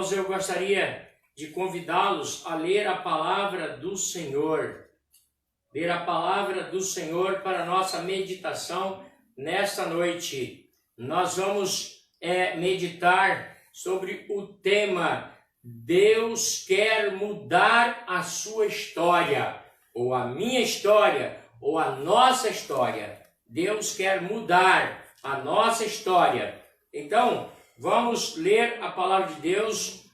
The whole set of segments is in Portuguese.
irmãos, eu gostaria de convidá-los a ler a palavra do Senhor. Ler a palavra do Senhor para a nossa meditação nesta noite. Nós vamos meditar sobre o tema Deus quer mudar a sua história, ou a minha história, ou a nossa história. Deus quer mudar a nossa história. Então, vamos ler a palavra de Deus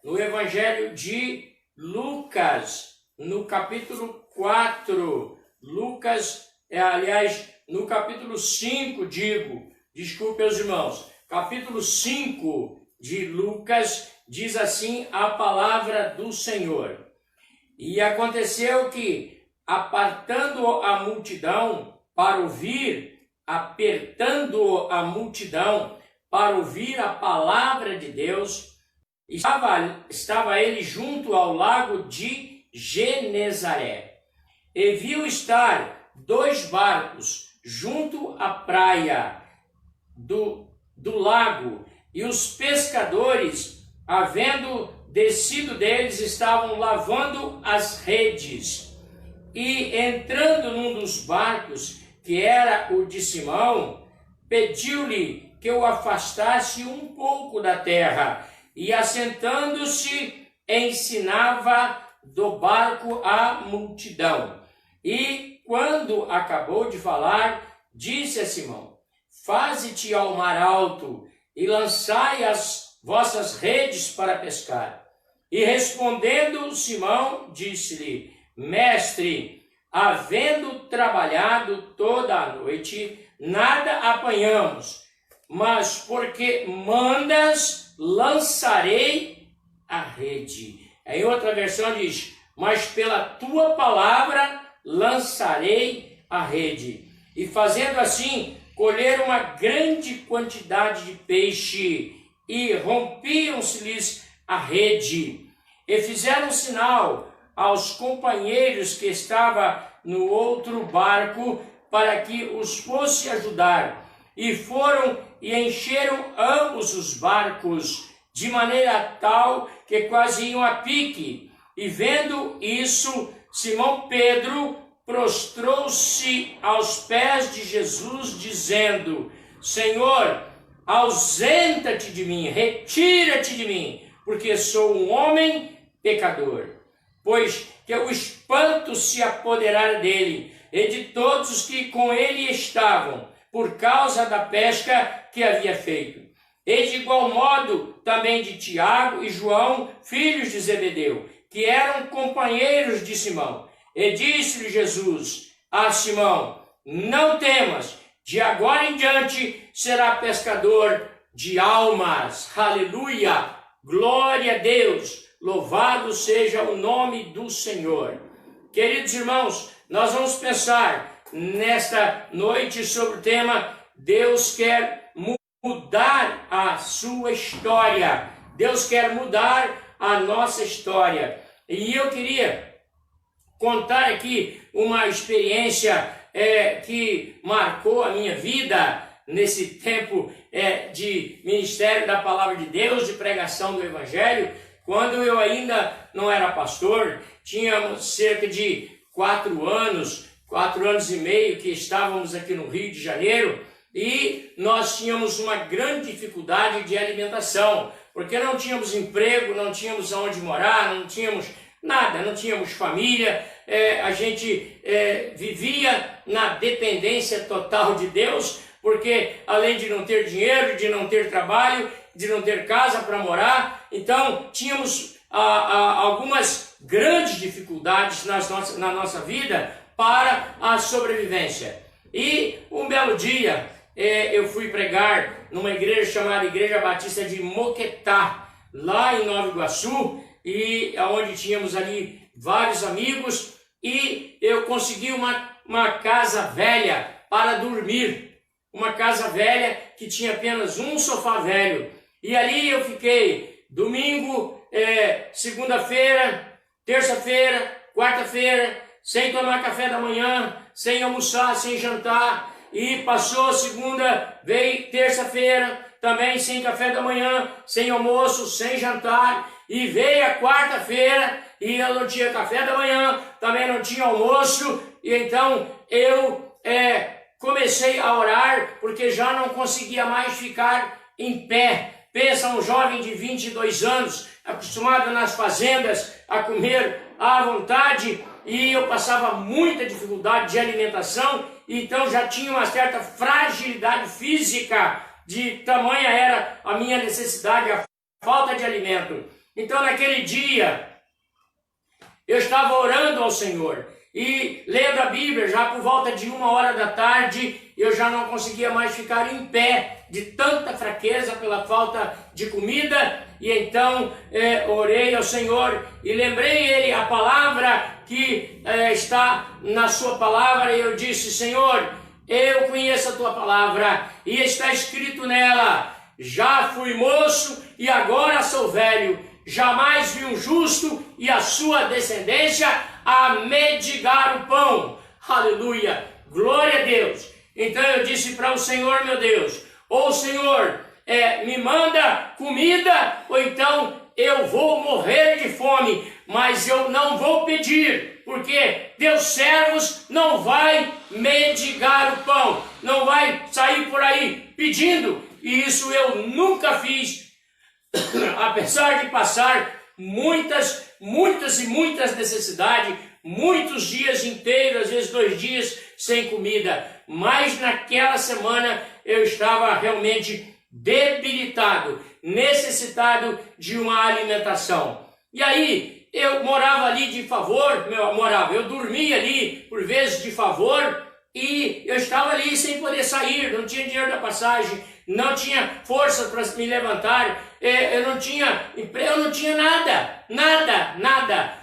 no Evangelho de Lucas, no capítulo 4. Lucas, no capítulo 5, desculpe os irmãos, capítulo 5 de Lucas, diz assim a palavra do Senhor. E aconteceu que, apertando a multidão para ouvir a palavra de Deus, estava ele junto ao lago de Genezaré. E viu estar 2 barcos junto à praia do lago, e os pescadores, havendo descido deles, estavam lavando as redes. E entrando num dos barcos, que era o de Simão, pediu-lhe que o afastasse um pouco da terra, e assentando-se, ensinava do barco a multidão. E quando acabou de falar, disse a Simão: faze-te ao mar alto e lançai as vossas redes para pescar. E respondendo Simão, disse-lhe: mestre, havendo trabalhado toda a noite, nada apanhamos, mas porque mandas, lançarei a rede. Em outra versão diz: mas pela tua palavra lançarei a rede. E fazendo assim, colheram uma grande quantidade de peixe, e rompiam-se-lhes a rede. E fizeram sinal aos companheiros que estavam no outro barco, para que os fosse ajudar. E foram e encheram ambos os barcos, de maneira tal que quase iam a pique. E vendo isso, Simão Pedro prostrou-se aos pés de Jesus, dizendo: Senhor, ausenta-te de mim, retira-te de mim, porque sou um homem pecador. Pois que o espanto se apoderara dele e de todos os que com ele estavam, por causa da pesca que havia feito. E de igual modo também de Tiago e João, filhos de Zebedeu, que eram companheiros de Simão. E disse-lhe Jesus a Simão: não temas, de agora em diante será pescador de almas. Aleluia! Glória a Deus! Louvado seja o nome do Senhor. Queridos irmãos, nós vamos pensar nesta noite sobre o tema Deus quer mudar a sua história. Deus quer mudar a nossa história. E eu queria contar aqui uma experiência que marcou a minha vida nesse tempo de ministério da Palavra de Deus, de pregação do Evangelho. Quando eu ainda não era pastor, tínhamos cerca de 4 anos e meio que estávamos aqui no Rio de Janeiro, e nós tínhamos uma grande dificuldade de alimentação, porque não tínhamos emprego, não tínhamos aonde morar, não tínhamos nada, não tínhamos família, a gente vivia na dependência total de Deus, porque além de não ter dinheiro, de não ter trabalho, de não ter casa para morar, então tínhamos algumas grandes dificuldades na nossa vida para a sobrevivência. E um belo dia eu fui pregar numa igreja chamada Igreja Batista de Moquetá, lá em Nova Iguaçu, e onde tínhamos ali vários amigos, e eu consegui uma casa velha para dormir, uma casa velha que tinha apenas um sofá velho. E ali eu fiquei domingo, segunda-feira, terça-feira, quarta-feira, sem tomar café da manhã, sem almoçar, sem jantar. E passou segunda, veio terça-feira, também sem café da manhã, sem almoço, sem jantar. E veio a quarta-feira e eu não tinha café da manhã, também não tinha almoço. E então eu comecei a orar, porque já não conseguia mais ficar em pé. Pensa um jovem de 22 anos, acostumado nas fazendas a comer à vontade, e eu passava muita dificuldade de alimentação, então já tinha uma certa fragilidade física, de tamanha era a minha necessidade, a falta de alimento. Então naquele dia, eu estava orando ao Senhor, e lendo a Bíblia, já por volta de 1h da tarde, eu já não conseguia mais ficar em pé, de tanta fraqueza pela falta de comida. E então orei ao Senhor e lembrei Ele a palavra que está na sua palavra, e eu disse: Senhor, eu conheço a tua palavra, e está escrito nela: já fui moço e agora sou velho, jamais vi um justo e a sua descendência a mendigar o pão. Aleluia, glória a Deus. Então eu disse para o Senhor, meu Deus, ou Senhor, me manda comida, ou então eu vou morrer de fome, mas eu não vou pedir, porque teus servos não vai mendigar o pão, não vai sair por aí pedindo, e isso eu nunca fiz, apesar de passar muitas necessidades, muitos dias inteiros, às vezes 2 dias sem comida, mas naquela semana eu estava realmente debilitado, necessitado de uma alimentação. E aí eu morava ali de favor, eu dormia ali por vezes de favor, e eu estava ali sem poder sair, não tinha dinheiro da passagem, não tinha força para me levantar, eu não tinha emprego, eu não tinha nada.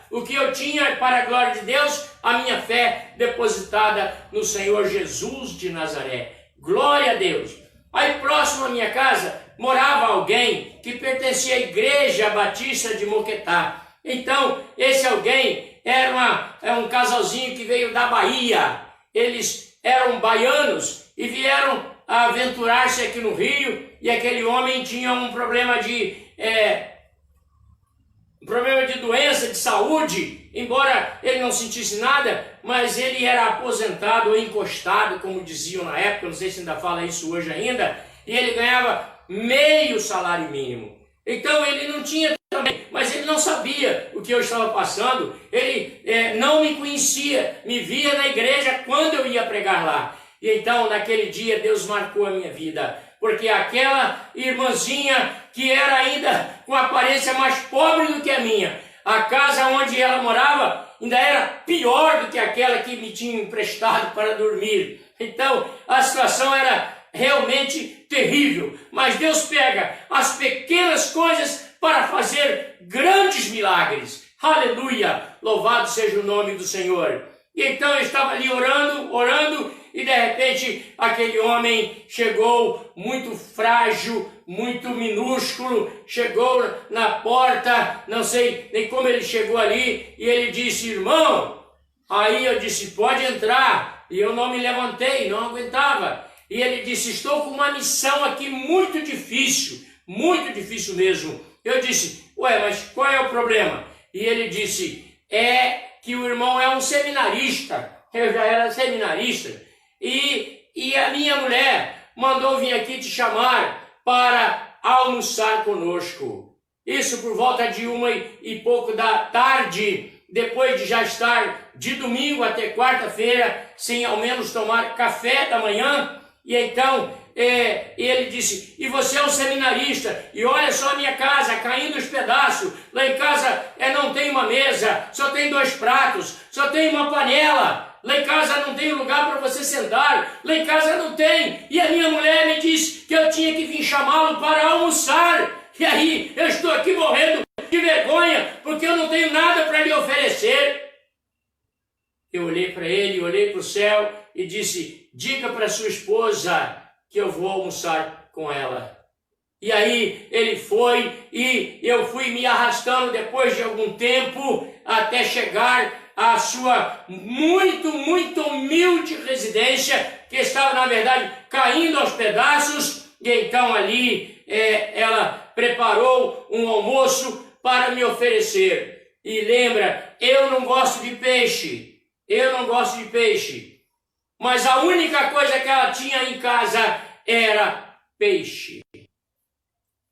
O que eu tinha, para a glória de Deus, a minha fé depositada no Senhor Jesus de Nazaré. Glória a Deus. Aí próximo à minha casa morava alguém que pertencia à Igreja Batista de Moquetá. Então esse alguém era um casalzinho que veio da Bahia. Eles eram baianos e vieram a aventurar-se aqui no Rio, e aquele homem tinha um problema de doença, de saúde, embora ele não sentisse nada, mas ele era aposentado ou encostado, como diziam na época, não sei se ainda fala isso hoje ainda, e ele ganhava meio salário mínimo. Então ele não tinha também, mas ele não sabia o que eu estava passando, ele não me conhecia, me via na igreja quando eu ia pregar lá. E então naquele dia Deus marcou a minha vida, porque aquela irmãzinha que era ainda com aparência mais pobre do que a minha, a casa onde ela morava ainda era pior do que aquela que me tinha emprestado para dormir. Então a situação era realmente terrível, mas Deus pega as pequenas coisas para fazer grandes milagres. Aleluia, louvado seja o nome do Senhor. E então eu estava ali orando, e de repente aquele homem chegou muito frágil, muito minúsculo, chegou na porta, não sei nem como ele chegou ali, e ele disse: irmão. Aí eu disse: pode entrar. E eu não me levantei, não aguentava. E ele disse: estou com uma missão aqui muito difícil mesmo. Eu disse: ué, mas qual é o problema? E ele disse: é que o irmão é um seminarista. Eu já era seminarista. E a minha mulher mandou vir aqui te chamar para almoçar conosco. Isso por volta de 1h da tarde, depois de já estar de domingo até quarta-feira, sem ao menos tomar café da manhã. E então ele disse: e você é um seminarista, e olha só a minha casa caindo aos pedaços, lá em casa não tem uma mesa, só tem 2 pratos, só tem uma panela, lá em casa não tem lugar para você sentar, lá em casa não tem, e a minha mulher me disse que eu tinha que vir chamá-lo para almoçar, e aí eu estou aqui morrendo de vergonha, porque eu não tenho nada para lhe oferecer. Eu olhei para ele, olhei para o céu e disse: diga para sua esposa que eu vou almoçar com ela. E aí ele foi, e eu fui me arrastando depois de algum tempo até chegar à sua muito humilde residência, que estava na verdade caindo aos pedaços. e então ali ela preparou um almoço para me oferecer. E lembra, eu não gosto de peixe, mas a única coisa que ela tinha em casa era peixe.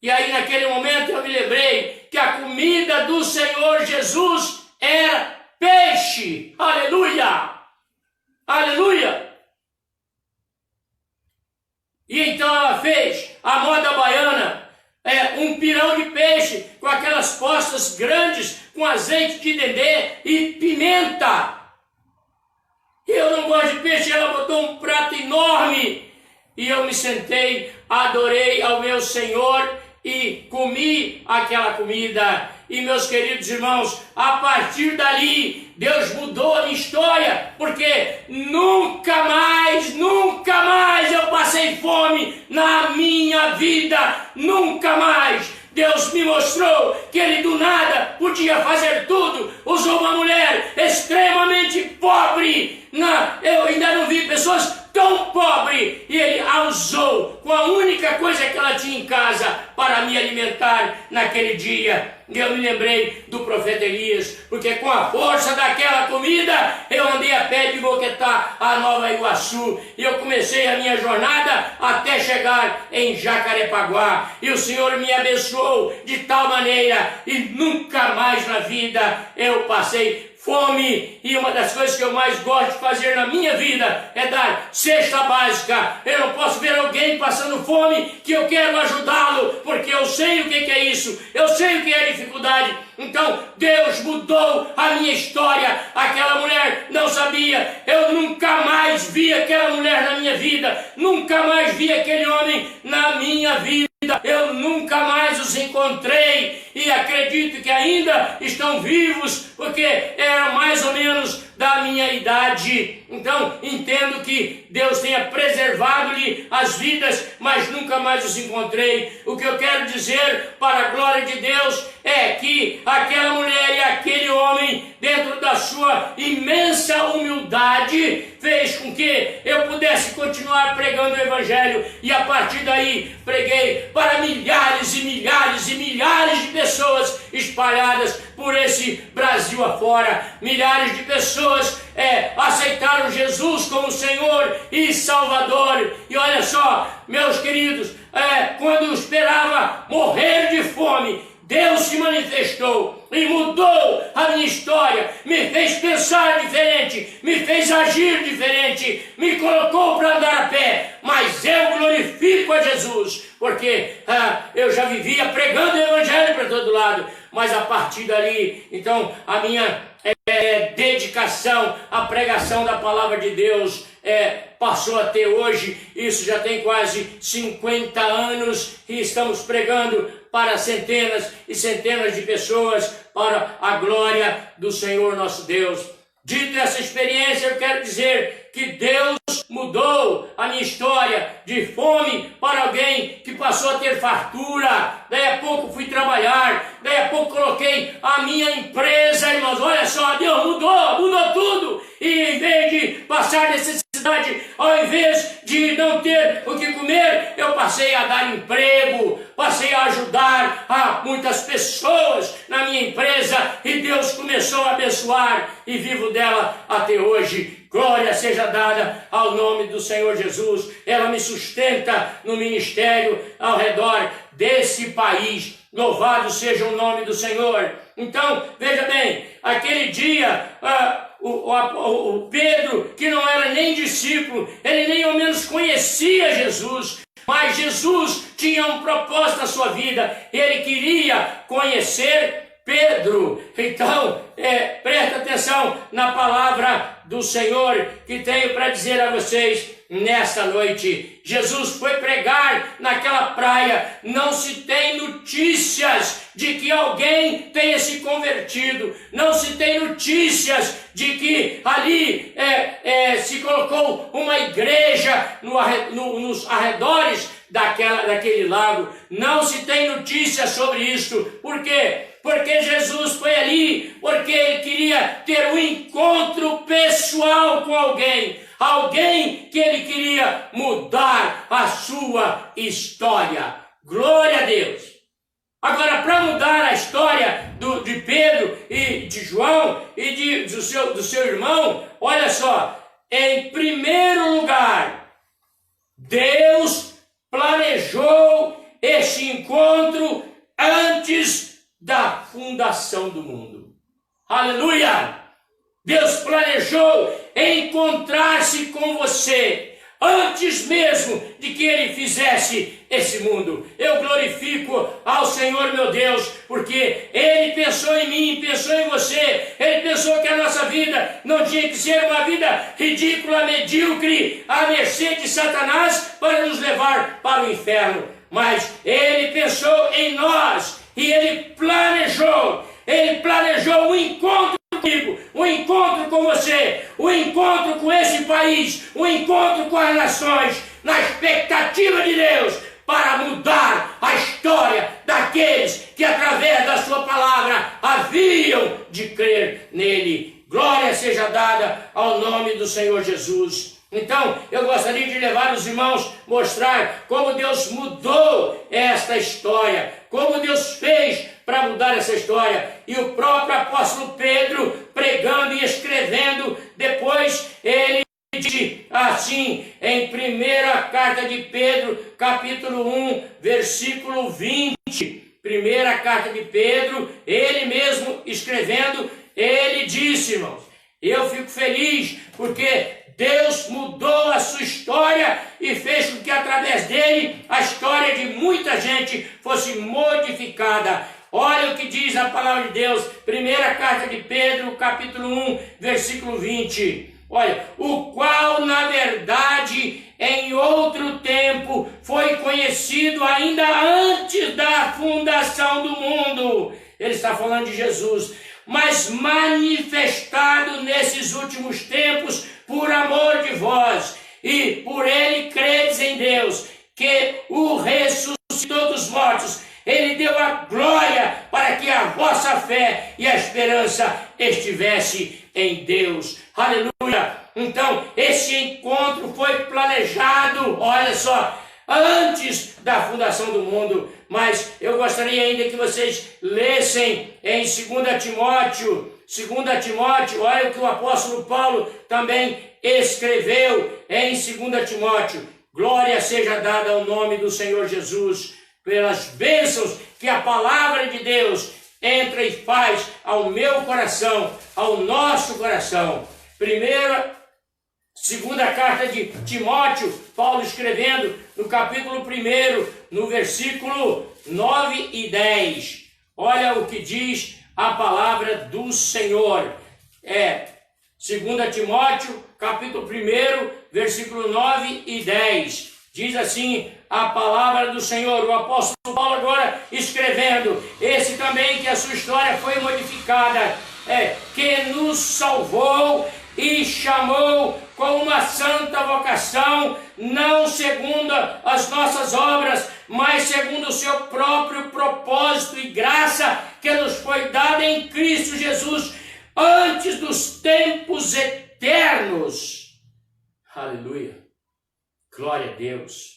E aí naquele momento eu me lembrei que a comida do Senhor Jesus era peixe. Aleluia! Aleluia! E então ela fez a moda baiana, um pirão de peixe com aquelas postas grandes, com azeite de dendê e pimenta. Eu não gosto de peixe, ela botou um prato enorme e eu me sentei, adorei ao meu Senhor e comi aquela comida. E meus queridos irmãos, a partir dali, Deus mudou a minha história, porque nunca mais eu passei fome na minha vida, nunca mais. Deus me mostrou que Ele do nada podia fazer tudo. Usou uma mulher extremamente pobre. Eu ainda não vi pessoas tão pobres. E Ele a usou com a única coisa que ela tinha em casa para me alimentar naquele dia. E eu me lembrei do profeta Elias, porque com a força daquela comida, eu andei a pé de Boquetá a Nova Iguaçu, e eu comecei a minha jornada até chegar em Jacarepaguá, e o Senhor me abençoou de tal maneira, e nunca mais na vida eu passei fome. E uma das coisas que eu mais gosto de fazer na minha vida é dar cesta básica. Eu não posso ver alguém passando fome que eu quero ajudá-lo, porque eu sei o que é isso, eu sei o que é dificuldade. Então Deus mudou a minha história. Aquela mulher não sabia, eu nunca mais vi aquela mulher na minha vida, nunca mais vi aquele homem na minha vida. Eu nunca mais os encontrei e acredito que ainda estão vivos, porque era mais ou menos da minha idade. Então entendo que Deus tenha preservado-lhe as vidas, mas nunca mais os encontrei. O que eu quero dizer, para a glória de Deus, é que aquela mulher e aquele homem, dentro da sua imensa humildade, fez com que eu pudesse continuar pregando o Evangelho, e a partir daí preguei para milhares e milhares e milhares de pessoas espalhadas por esse Brasil afora. Milhares de pessoas aceitaram Jesus como Senhor e Salvador. E olha só, meus queridos, quando eu esperava morrer de fome, Deus se manifestou e mudou a minha história, me fez pensar diferente, me fez agir diferente, me colocou para andar a pé. Mas eu glorifico a Jesus, porque eu já vivia pregando o Evangelho para todo lado, mas a partir dali, então, a minha dedicação à pregação da palavra de Deus passou a ter hoje, isso já tem quase 50 anos, e estamos pregando para centenas e centenas de pessoas, para a glória do Senhor nosso Deus. Dito essa experiência, eu quero dizer que Deus mudou a minha história de fome para alguém que passou a ter fartura. Daí a pouco fui trabalhar, daí a pouco coloquei a minha empresa, irmãos. Olha só, Deus mudou tudo. E em vez de passar necessidade, ao invés de não ter o que comer, eu passei a dar emprego, passei a ajudar a muitas pessoas na minha empresa, e Deus começou a abençoar, e vivo dela até hoje. Glória seja dada ao nome do Senhor Jesus. Ela me sustenta no ministério ao redor desse país. Louvado seja o nome do Senhor. Então, veja bem, aquele dia, o Pedro, que não era nem discípulo, ele nem ao menos conhecia Jesus, mas Jesus tinha um propósito na sua vida. Ele queria conhecer Pedro. Então, presta atenção na palavra do Senhor que tenho para dizer a vocês nesta noite. Jesus foi pregar naquela praia. Não se tem notícias de que alguém tenha se convertido. Não se tem notícias de que ali se colocou uma igreja nos arredores daquele lago. Não se tem notícias sobre isso. Por quê? Porque Jesus foi ali, porque ele queria ter um encontro pessoal com alguém que ele queria iria mudar a sua história. Glória a Deus! Agora, para mudar a história de Pedro e de João e do seu irmão, olha só, em primeiro lugar, Deus planejou este encontro antes da fundação do mundo. Aleluia! Deus planejou encontrar-se com você antes mesmo de que Ele fizesse esse mundo. Eu glorifico ao Senhor meu Deus, porque Ele pensou em mim, pensou em você. Ele pensou que a nossa vida não tinha que ser uma vida ridícula, medíocre, à mercê de Satanás para nos levar para o inferno. Mas Ele pensou em nós e Ele planejou um encontro comigo, um encontro com você, um encontro com esse país, um encontro com as nações, na expectativa de Deus, para mudar a história daqueles que através da sua palavra haviam de crer nele. Glória seja dada ao nome do Senhor Jesus. Então, eu gostaria de levar os irmãos, mostrar como Deus mudou esta história, como Deus fez para mudar essa história. E o próprio apóstolo Pedro, pregando e escrevendo, depois ele diz assim, em primeira carta de Pedro, capítulo 1, versículo 20. Primeira carta de Pedro, ele mesmo escrevendo, ele disse, irmãos, eu fico feliz porque Deus mudou a sua história e fez com que através dele a história de muita gente fosse modificada. Olha o que diz a palavra de Deus, primeira carta de Pedro, capítulo 1, versículo 20. Olha, o qual na verdade em outro tempo foi conhecido ainda antes da fundação do mundo. Ele está falando de Jesus, mas manifestado nesses últimos tempos por amor de vós, e por ele credes em Deus, que o ressuscitou dos mortos. Ele deu a glória para que a vossa fé e a esperança estivesse em Deus. Aleluia! Então, esse encontro foi planejado, olha só, antes da fundação do mundo. Mas eu gostaria ainda que vocês lessem em 2 Timóteo, olha o que o apóstolo Paulo também escreveu em 2 Timóteo. Glória seja dada ao nome do Senhor Jesus, pelas bênçãos que a palavra de Deus entra e faz ao meu coração, ao nosso coração. Segunda carta de Timóteo, Paulo escrevendo no capítulo 1, no versículo 9 e 10. Olha o que diz a palavra do Senhor. 2 Timóteo, capítulo 1, versículo 9 e 10. Diz assim a palavra do Senhor, o apóstolo Paulo agora escrevendo, esse também que a sua história foi modificada, que nos salvou e chamou com uma santa vocação, não segundo as nossas obras, mas segundo o seu próprio propósito e graça que nos foi dada em Cristo Jesus, antes dos tempos eternos. Aleluia! Glória a Deus!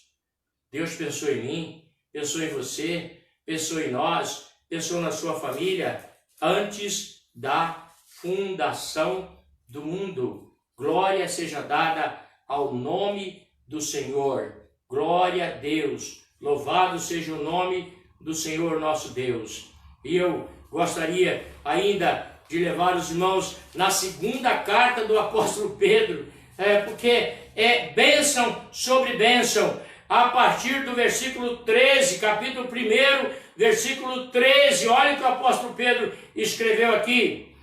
Deus pensou em mim, pensou em você, pensou em nós, pensou na sua família, antes da fundação do mundo. Glória seja dada ao nome do Senhor. Glória a Deus. Louvado seja o nome do Senhor nosso Deus. E eu gostaria ainda de levar os irmãos na segunda carta do apóstolo Pedro, porque é bênção sobre bênção. A partir do versículo 13, capítulo 1, versículo 13, olha o que o apóstolo Pedro escreveu aqui.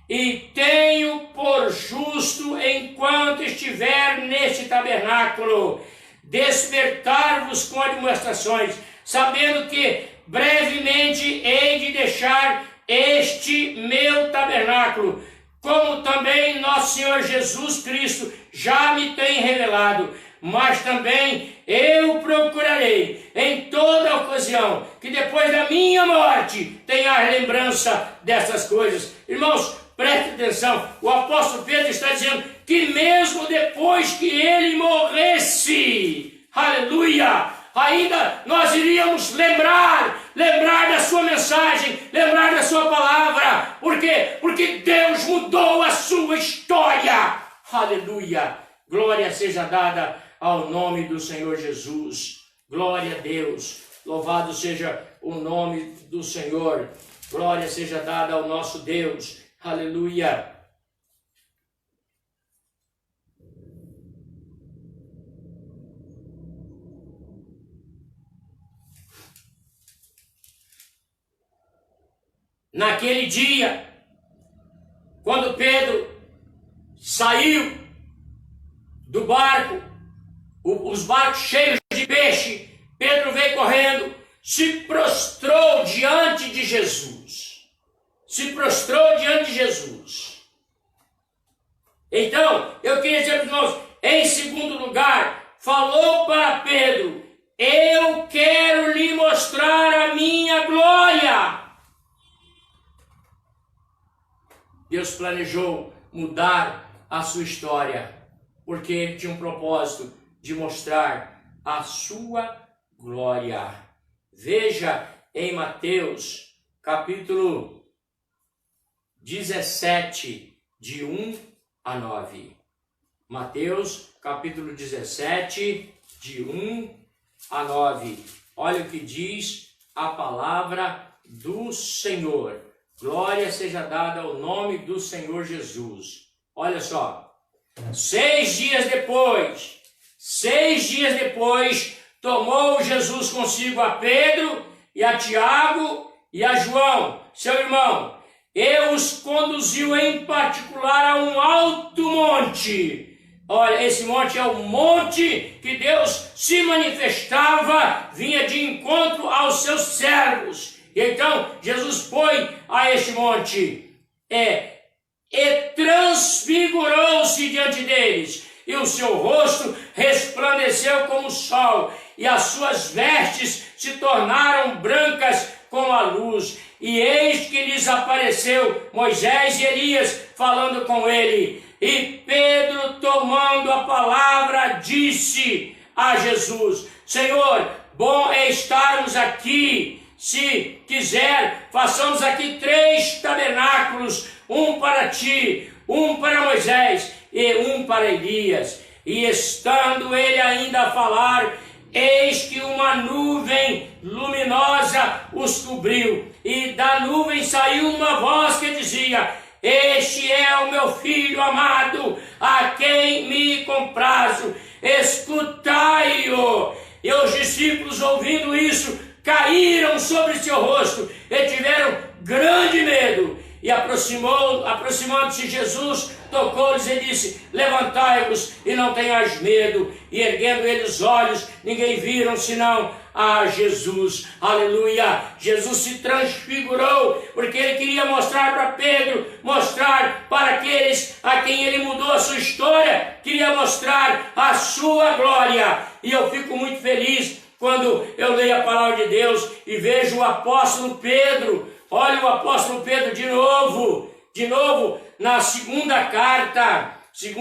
E tenho por justo, enquanto estiver neste tabernáculo, despertar-vos com admoestações, sabendo que brevemente hei de deixar este meu tabernáculo, como também nosso Senhor Jesus Cristo já me tem revelado. Mas também eu procurarei em toda ocasião que depois da minha morte tenha a lembrança dessas coisas. Irmãos, preste atenção, o apóstolo Pedro está dizendo que mesmo depois que ele morresse, aleluia, ainda nós iríamos lembrar da sua mensagem, lembrar da sua palavra. Por quê? Porque Deus mudou a sua história. Aleluia. Glória seja dada ao nome do Senhor Jesus. Glória a Deus. Louvado seja o nome do Senhor. Glória seja dada ao nosso Deus. Aleluia. Naquele dia, quando Pedro saiu do barco, os barcos cheios de peixe, Pedro veio correndo, se prostrou diante de Jesus. Se prostrou diante de Jesus. Então, eu queria dizer para os irmãos, em segundo lugar, falou para Pedro: eu quero lhe mostrar a minha glória. Deus planejou mudar a sua história, porque ele tinha um propósito de mostrar a sua glória. Veja em Mateus, capítulo 17, de 1 a 9. Mateus, capítulo 17, de 1 a 9. Olha o que diz a palavra do Senhor. Glória seja dada ao nome do Senhor Jesus. Olha só. 6 dias depois, tomou Jesus consigo a Pedro e a Tiago e a João, seu irmão, e os conduziu em particular a um alto monte. Olha, esse monte é o monte que Deus se manifestava, vinha de encontro aos seus servos. Então, Jesus foi a este monte e transfigurou-se diante deles, e o seu rosto resplandeceu como o sol, e as suas vestes se tornaram brancas como a luz. E eis que lhes apareceu Moisés e Elias falando com ele. E Pedro, tomando a palavra, disse a Jesus: Senhor, bom é estarmos aqui. Se quiser, façamos aqui 3 tabernáculos, um para ti, um para Moisés e um para Elias. E estando ele ainda a falar, eis que uma nuvem luminosa os cobriu, e da nuvem saiu uma voz que dizia: este é o meu filho amado, a quem me comprazo, escutai-o. E os discípulos, ouvindo isso, caíram sobre seu rosto e tiveram grande medo. E aproximando-se Jesus, tocou-lhes e disse: levantai-vos e não tenhais medo. E erguendo eles os olhos, ninguém viram senão a Jesus. Aleluia! Jesus se transfigurou, porque ele queria mostrar para Pedro, mostrar para aqueles a quem ele mudou a sua história, queria mostrar a sua glória. E eu fico muito feliz quando eu leio a palavra de Deus e vejo o apóstolo Pedro. Olha o apóstolo Pedro de novo, na segunda carta de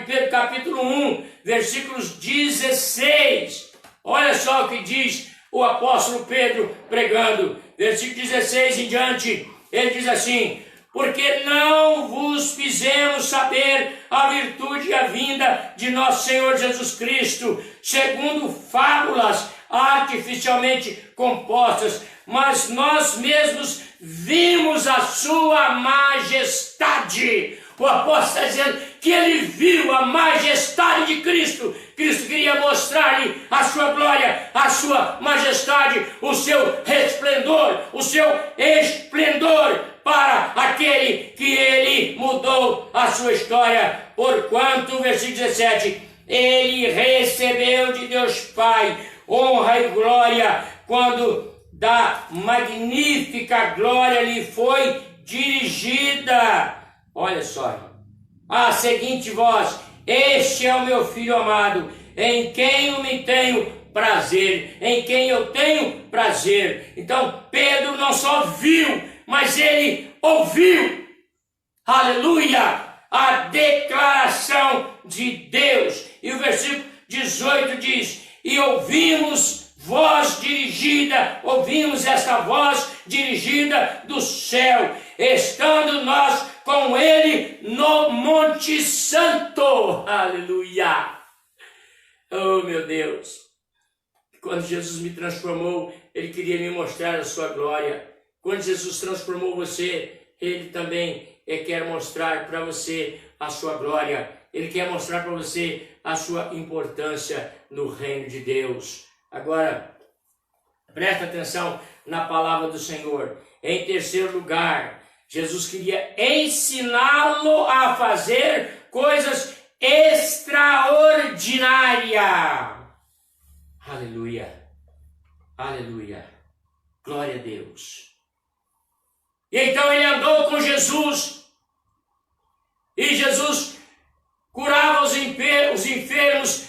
Pedro, capítulo 1, versículos 16. Olha só o que diz o apóstolo Pedro pregando, versículo 16 em diante. Ele diz assim: porque não vos fizemos saber a virtude e a vinda de nosso Senhor Jesus Cristo, segundo fábulas artificialmente compostas, mas nós mesmos vimos a sua majestade. O apóstolo está dizendo que ele viu a majestade de Cristo. Cristo queria mostrar-lhe a sua glória, a sua majestade, o seu resplendor, o seu esplendor para aquele que ele mudou a sua história. Porquanto, versículo 17, ele recebeu de Deus Pai honra e glória, quando da magnífica glória lhe foi dirigida. Olha só, a seguinte voz: este é o meu filho amado, em quem eu me tenho prazer, em quem eu tenho prazer. Então Pedro não só viu, mas ele ouviu Aleluia! A declaração de Deus. E o versículo 18 diz: e ouvimos esta voz dirigida do céu, estando nós com ele no Monte Santo. Aleluia! Oh, meu Deus! Quando Jesus me transformou, ele queria me mostrar a sua glória. Quando Jesus transformou você, ele também quer mostrar para você a sua glória. Ele quer mostrar para você a sua importância no reino de Deus. Agora, presta atenção na palavra do Senhor. Em terceiro lugar, Jesus queria ensiná-lo a fazer coisas extraordinárias. Aleluia, aleluia, glória a Deus. E então ele andou com Jesus, e Jesus curava os enfermos,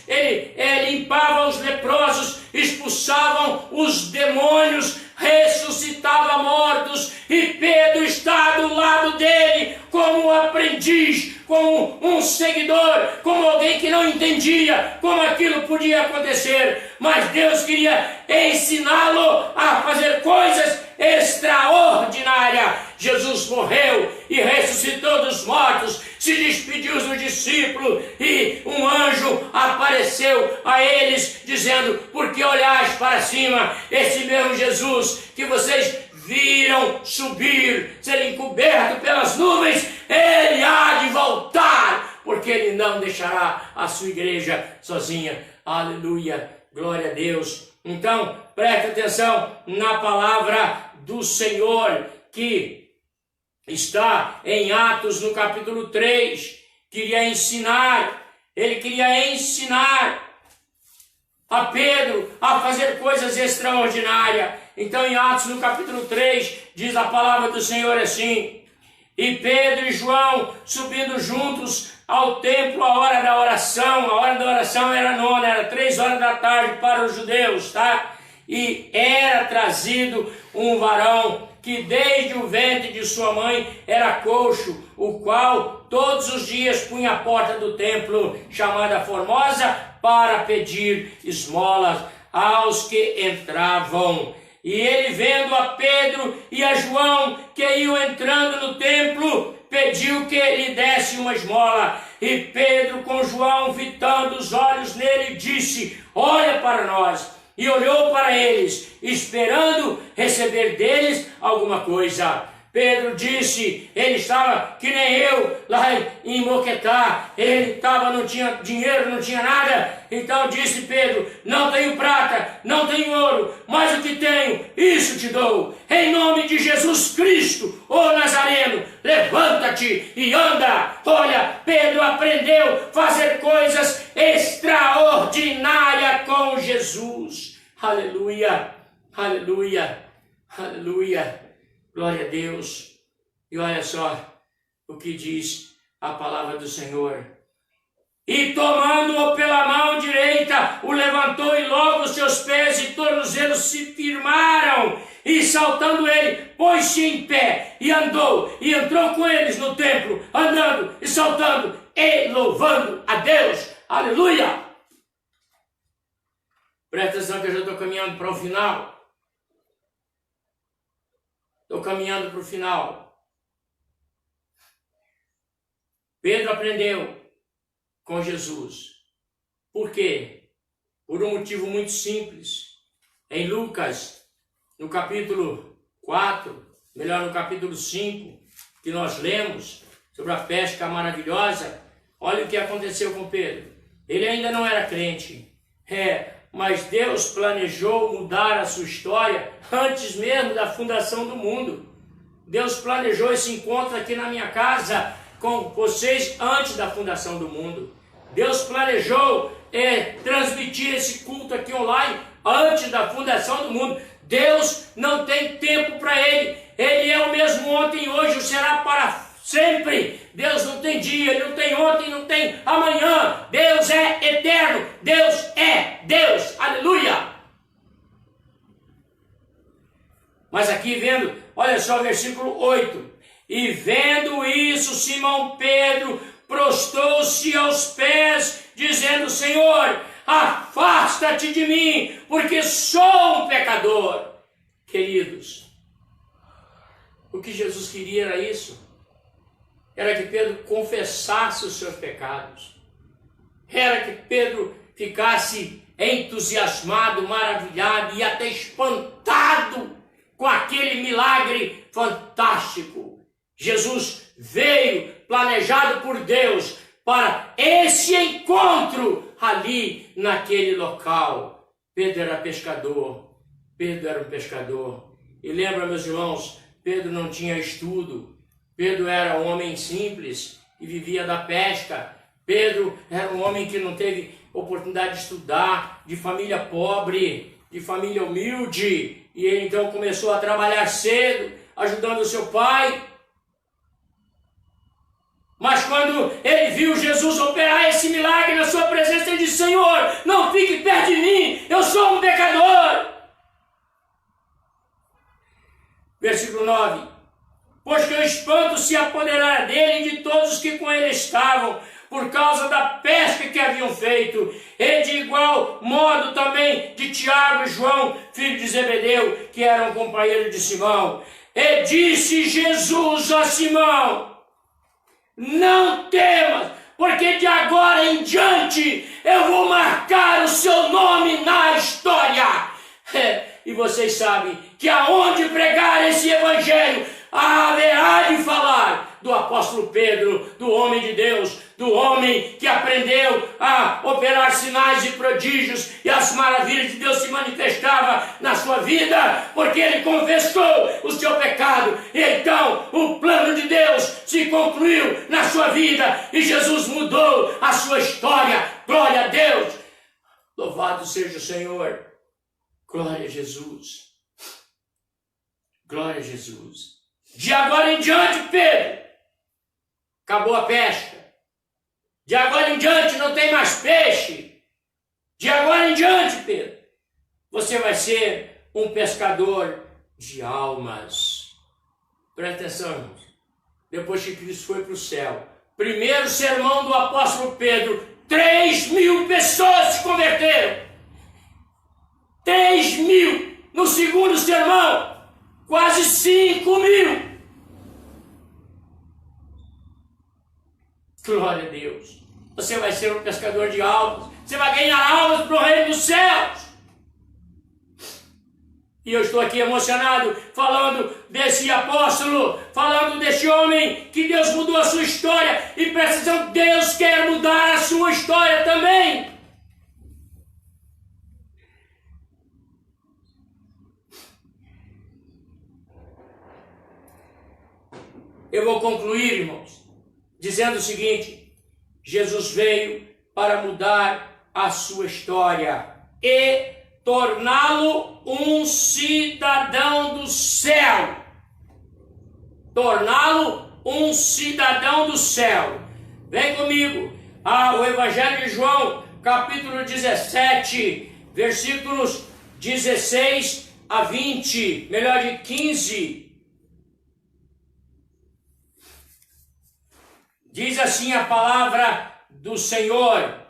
ele limpava os leprosos, expulsava os demônios, ressuscitava mortos, e Pedro está do lado dele como um aprendiz, como um seguidor, como alguém que não entendia como aquilo podia acontecer, mas Deus queria ensiná-lo a fazer coisas extraordinárias. Jesus morreu e ressuscitou dos mortos, se despediu dos discípulos, e um anjo apareceu a eles dizendo: porque olhais para cima, esse mesmo Jesus que vocês viram subir, ser encoberto pelas nuvens, ele há de voltar, porque ele não deixará a sua igreja sozinha. Aleluia, glória a Deus. Então, preste atenção na palavra do Senhor, que está em Atos, no capítulo 3, ele queria ensinar a Pedro a fazer coisas extraordinárias. Então, em Atos, no capítulo 3, diz a palavra do Senhor assim: e Pedro e João subindo juntos ao templo à hora da oração. A hora da oração era 9, era 3 horas da tarde para os judeus, tá? E era trazido um varão que desde o ventre de sua mãe era coxo, o qual todos os dias punha a porta do templo, chamada Formosa, para pedir esmolas aos que entravam. E ele, vendo a Pedro e a João que iam entrando no templo, pediu que lhe desse uma esmola. E Pedro, com João, fitando os olhos nele, disse: olha para nós. E olhou para eles, esperando receber deles alguma coisa. Pedro disse, ele estava que nem eu, lá em Moquetá, ele estava, não tinha dinheiro, não tinha nada. Então disse Pedro: não tenho prata, não tenho ouro, mas o que tenho, isso te dou. Em nome de Jesus Cristo, o Nazareno, levanta-te e anda. Olha, Pedro aprendeu a fazer coisas extraordinárias com Jesus. Aleluia, aleluia, aleluia. Glória a Deus. E olha só o que diz a palavra do Senhor. E tomando-o pela mão direita, o levantou, e logo os seus pés e tornozelos se firmaram. E saltando ele, pôs-se em pé e andou, e entrou com eles no templo, andando e saltando e louvando a Deus. Aleluia! Presta atenção que eu já estou caminhando para o final. Estou caminhando para o final. Pedro aprendeu com Jesus. Por quê? Por um motivo muito simples. Em Lucas, no capítulo 4, melhor, no capítulo 5, que nós lemos sobre a pesca maravilhosa, olha o que aconteceu com Pedro. Ele ainda não era crente. Mas Deus planejou mudar a sua história antes mesmo da fundação do mundo. Deus planejou esse encontro aqui na minha casa com vocês antes da fundação do mundo. Deus planejou transmitir esse culto aqui online antes da fundação do mundo. Deus não tem tempo para ele. Ele é o mesmo ontem e hoje, será para sempre. Deus não tem dia, Ele não tem ontem, não tem amanhã. Deus é eterno. Deus é Deus. Aleluia. Mas aqui vendo, olha só o versículo 8. E vendo isso, Simão Pedro prostrou-se aos pés, dizendo: Senhor, afasta-te de mim, porque sou um pecador. Queridos, o que Jesus queria era isso. Era que Pedro confessasse os seus pecados. Era que Pedro ficasse entusiasmado, maravilhado e até espantado com aquele milagre fantástico. Jesus veio, planejado por Deus, para esse encontro ali naquele local. Pedro era pescador. Pedro era um pescador. E lembra, meus irmãos, Pedro não tinha estudo. Pedro era um homem simples e vivia da pesca. Pedro era um homem que não teve oportunidade de estudar, de família pobre, de família humilde. E ele então começou a trabalhar cedo, ajudando o seu pai. Mas quando ele viu Jesus operar esse milagre na sua presença, ele disse: Senhor, não fique perto de mim, eu sou um pecador. Versículo 9: Pois que o espanto se apoderara dele e de todos os que com ele estavam, por causa da pesca que haviam feito, e de igual modo também de Tiago e João, filho de Zebedeu, que eram companheiros de Simão. E disse Jesus a Simão: Não temas, porque de agora em diante eu vou marcar o seu nome na história. E vocês sabem que aonde pregar esse evangelho, haverá de falar do apóstolo Pedro, do homem de Deus, do homem que aprendeu a operar sinais e prodígios, e as maravilhas de Deus se manifestavam na sua vida, porque ele confessou o seu pecado, e então o plano de Deus se concluiu na sua vida, e Jesus mudou a sua história. Glória a Deus! Louvado seja o Senhor! Glória a Jesus! Glória a Jesus! De agora em diante, Pedro, acabou a pesca. De agora em diante não tem mais peixe. De agora em diante, Pedro, você vai ser um pescador de almas. Presta atenção, irmãos. Depois que Cristo foi para o céu, primeiro sermão do apóstolo Pedro, 3.000 pessoas se converteram. 3.000. No segundo sermão, quase 5.000. Glória a Deus. Você vai ser um pescador de almas. Você vai ganhar almas para o reino dos céus. E eu estou aqui emocionado falando desse apóstolo, falando desse homem que Deus mudou a sua história. E presta atenção, Deus quer mudar a sua história também. Eu vou concluir, irmãos, dizendo o seguinte: Jesus veio para mudar a sua história e torná-lo um cidadão do céu. Torná-lo um cidadão do céu. Vem comigo ao Evangelho de João, capítulo 17, versículos 16 a 20, melhor de 15. Diz assim a palavra do Senhor.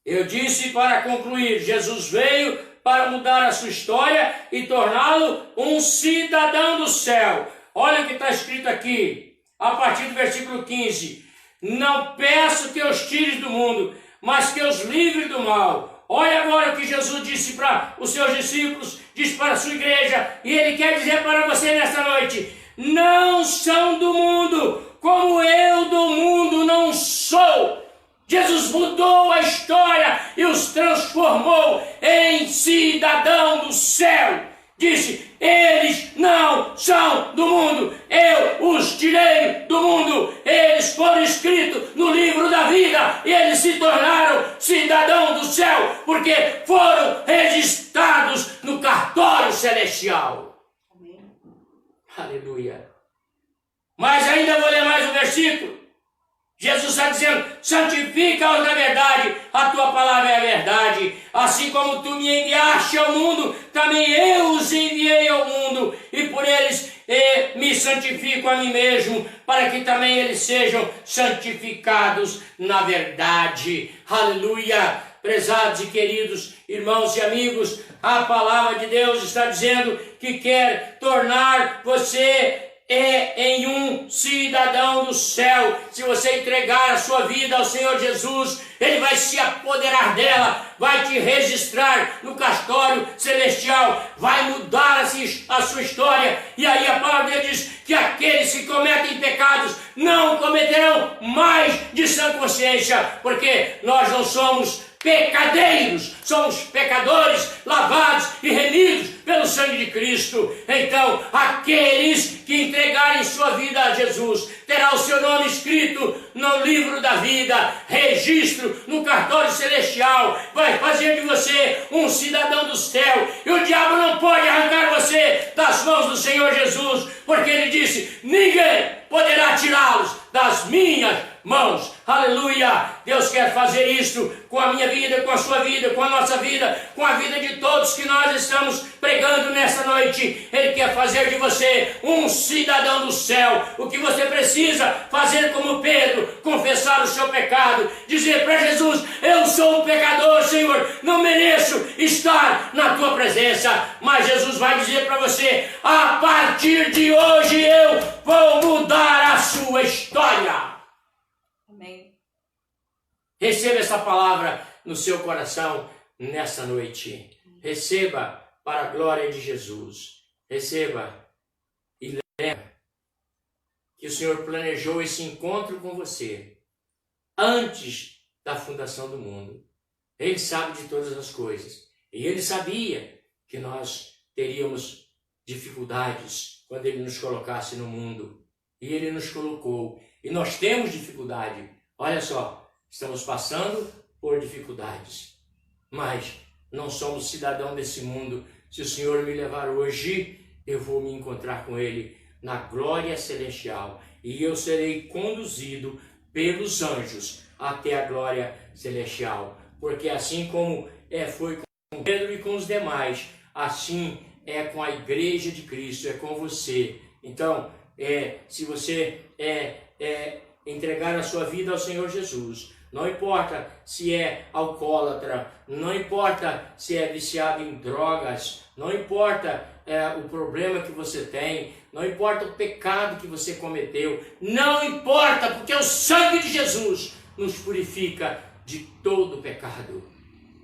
Eu disse para concluir, Jesus veio para mudar a sua história e torná-lo um cidadão do céu. Olha o que está escrito aqui, a partir do versículo 15. Não peço que os tires do mundo, mas que os livre do mal. Olha agora o que Jesus disse para os seus discípulos, disse para a sua igreja, e Ele quer dizer para você nesta noite: não são do mundo, como eu do mundo não sou. Jesus mudou a história e os transformou em cidadão do céu. Disse: eles não são do mundo, eu os tirei do mundo. Eles foram escritos no livro da vida e eles se tornaram cidadão do céu, porque foram registrados no cartório celestial. Aleluia. Mas ainda vou ler mais um versículo. Jesus está dizendo, santifica-os na verdade, a tua palavra é a verdade. Assim como tu me enviaste ao mundo, também eu os enviei ao mundo, e por eles me santifico a mim mesmo, para que também eles sejam santificados na verdade. Aleluia! Prezados e queridos irmãos e amigos, a palavra de Deus está dizendo que quer tornar você em um cidadão do céu. Se você entregar a sua vida ao Senhor Jesus, Ele vai se apoderar dela, vai te registrar no cartório celestial, vai mudar a sua história. E aí a palavra de Deus diz que aqueles que cometem pecados não cometerão mais de sã consciência, porque nós não somos pecadeiros, somos pecadores lavados e remidos pelo sangue de Cristo. Então, aqueles que entregarem sua vida a Jesus, terá o seu nome escrito no livro da vida, registro no cartório celestial, vai fazer de você um cidadão do céu, e o diabo não pode arrancar você das mãos do Senhor Jesus, porque Ele disse, ninguém poderá tirá-los das minhas mãos. Aleluia! Deus quer fazer isto com a minha vida, com a sua vida, com a nossa vida, com a vida de todos que nós estamos pregando nessa noite. Ele quer fazer de você um cidadão do céu. O que você precisa fazer como Pedro, confessar o seu pecado, dizer para Jesus, eu sou um pecador, Senhor, não mereço estar na tua presença, mas Jesus vai dizer para você, a partir de hoje eu vou mudar a sua história. Amém. Receba essa palavra no seu coração nessa noite. Receba para a glória de Jesus. Receba e lembra que o Senhor planejou esse encontro com você antes da fundação do mundo. Ele sabe de todas as coisas. E Ele sabia que nós teríamos dificuldades quando Ele nos colocasse no mundo. E Ele nos colocou. E nós temos dificuldade. Olha só, estamos passando por dificuldades. Mas não somos cidadão desse mundo. Se o Senhor me levar hoje, eu vou me encontrar com Ele na glória celestial. E eu serei conduzido pelos anjos até a glória celestial. Porque assim como foi com Pedro e com os demais, assim é com a igreja de Cristo, é com você. Então, se você entregar a sua vida ao Senhor Jesus, não importa se é alcoólatra, não importa se é viciado em drogas, não importa o problema que você tem, não importa o pecado que você cometeu, não importa, porque o sangue de Jesus nos purifica de todo pecado.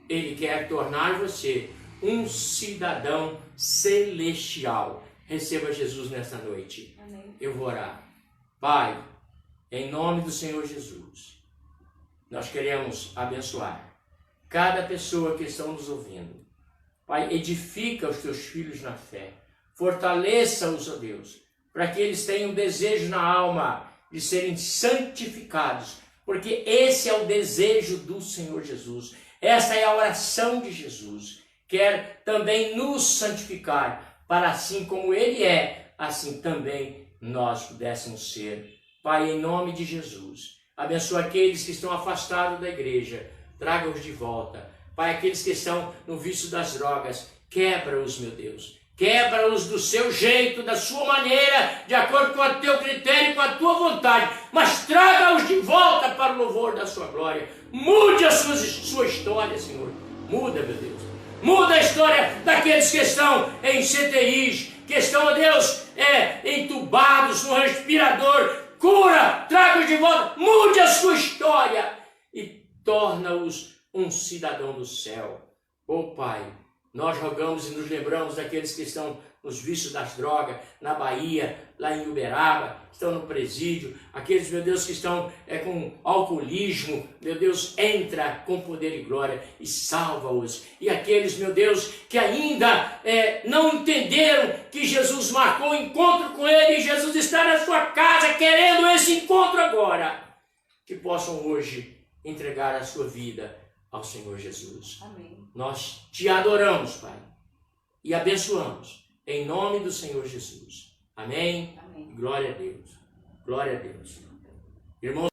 Ele quer tornar você um cidadão celestial. Receba Jesus nesta noite. Amém. Eu vou orar. Pai, em nome do Senhor Jesus, nós queremos abençoar cada pessoa que está nos ouvindo. Pai, edifica os teus filhos na fé. Fortaleça-os, ó Deus, para que eles tenham desejo na alma de serem santificados, porque esse é o desejo do Senhor Jesus. Essa é a oração de Jesus. Quer também nos santificar, para assim como Ele é, assim também nós pudéssemos ser. Pai, em nome de Jesus, abençoa aqueles que estão afastados da igreja, traga-os de volta. Pai, aqueles que estão no vício das drogas, quebra-os, meu Deus. Quebra-os do seu jeito, da sua maneira, de acordo com o teu critério, com a tua vontade. Mas traga-os de volta para o louvor da sua glória. Mude a sua história, Senhor. Muda, meu Deus. Muda a história daqueles que estão em CTIs, que estão, ó Deus, entubados no respirador. Cura, traga-os de volta. Mude a sua história e torna-os um cidadão do céu. Oh, Pai, nós rogamos e nos lembramos daqueles que estão nos vícios das drogas, na Bahia, lá em Uberaba, estão no presídio, aqueles, meu Deus, que estão com alcoolismo, meu Deus, entra com poder e glória e salva-os. E aqueles, meu Deus, que ainda não entenderam que Jesus marcou o encontro com Ele, e Jesus está na sua casa querendo esse encontro agora, que possam hoje entregar a sua vida ao Senhor Jesus. Amém. Nós te adoramos, Pai, e abençoamos em nome do Senhor Jesus. Amém? Amém. Glória a Deus. Glória a Deus. Irmãos,